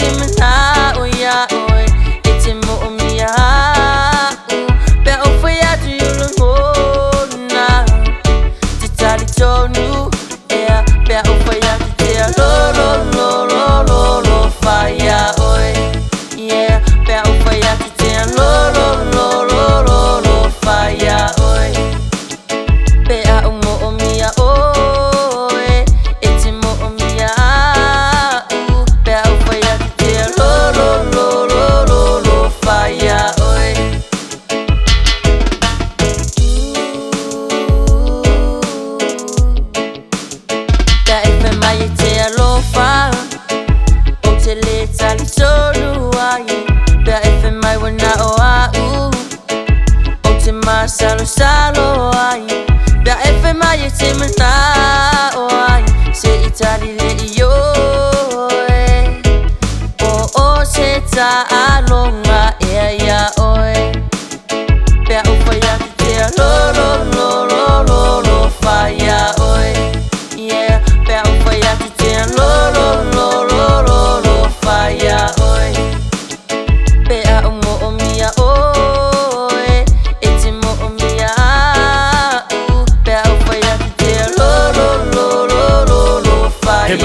timina oya oi etimo omia be ofaya to you na titali tonu ea be ofaya to lo fire oi yeah be ofaya to lo fire oi be a omia oi etimo omia be ofaya to lo fire oi da efe mai te lo fa o te le tali solo ai da efe mai wana o au o te salo ai da efe mai te mana o ai se itali le io o se ta alonga ya oi be o faya te lo fire oi yeah be o faya te lo fire oi be a omia oi etimo omia be o faya te lo fire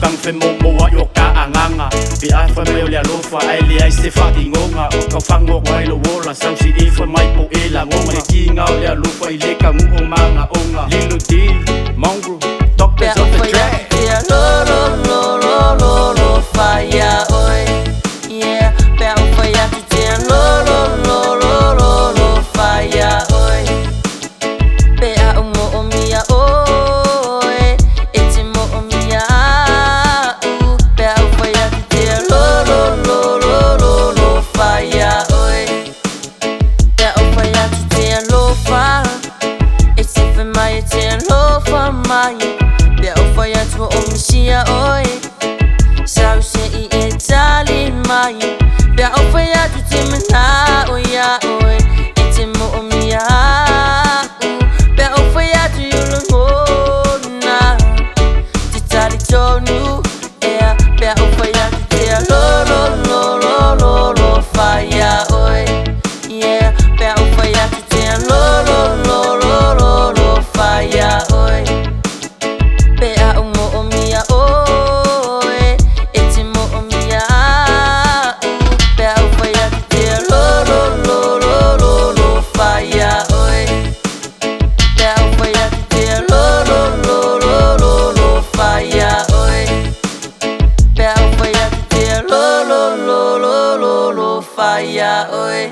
kang femo mo yo ka anganga bi a fa me le lofa ai le ai se fa dingonga ka fango mai lo wola sa si e fa mai po e la ngonga le kinga le lofa i le ka mu manga onga lilo di mongrel doctors of the track lo fire oi yeah be o faya te lo fire oi be a omia oi etimo omia be o faya te lo fire oi be o faya te lo fa it's if my te lo fa mai be o faya to omisia oi sao se I etali mai be o faya te mana oya oi etimo omia be o faya to you na titali tonu ea be o faya te lo fire oi yeah be o faya te lo fire oi be a omia oi etimo omia be o faya te lo fire oi be o faya te lo fire oi be o faya te lo fire oi